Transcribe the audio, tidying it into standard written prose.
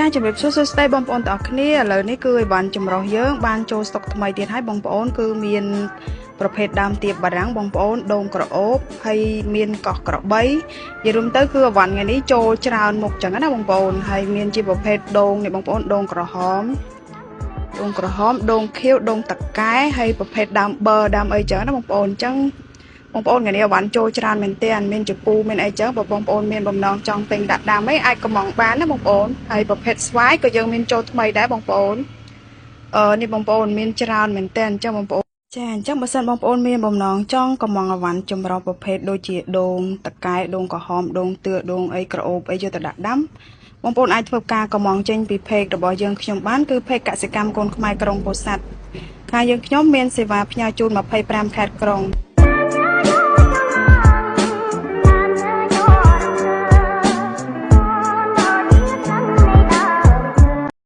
ចាជំរាបសួរស្ដីបងប្អូនទាំងអស់គ្នាឥឡូវនេះគឺឲ្យបានចម្រុះយើងបានចូលស្តុកថ្មីទៀតហើយបងប្អូនគឺមានប្រភេទដើមទៀបបារាំងបងប្អូនដូងក្រអូបហើយមានកោះក្របីនិយាយរួមទៅគឺអវ៉ាន់ថ្ងៃនេះចូលច្រើនមុខចឹងណាបងប្អូនហើយមានជាប្រភេទដូងនេះបងប្អូនដូងក្រហមដូងខៀវដូងតកែហើយប្រភេទដើមបឺដើមអីចឹងណាបងប្អូនចឹងបងប្អូនថ្ងៃនេះអវ៉ាន់ចូលច្រើនមែនទែនមានជពូមានអីចឹងបងប្អូនមានបំណងចង់ទិញដាក់ដាំអីអាចកំងបានណាបងប្អូនហើយប្រភេទស្វាយក៏យើងមានចូលថ្មីដែរបងប្អូននេះបងប្អូនមានច្រើនមែនទែនអញ្ចឹងបងប្អូនចាអញ្ចឹងបើសិនបងប្អូនមានបំណងចង់កំងអវ៉ាន់ចម្រុះប្រភេទដូចជាដូងតកែដូងក្រហមដូងទឿដូងអីក្រអូបអីយកទៅដាក់ដាំបងប្អូនអាចធ្វើការកំងចេញពីเพจរបស់យើងខ្ញុំបានគឺเพจកសិកម្មកូនខ្មែរក្រុងពោធិ៍សាត់ខាងយើងខ្ញុំមានសេវាផ្ញើជូន25ខេត្តក្រុង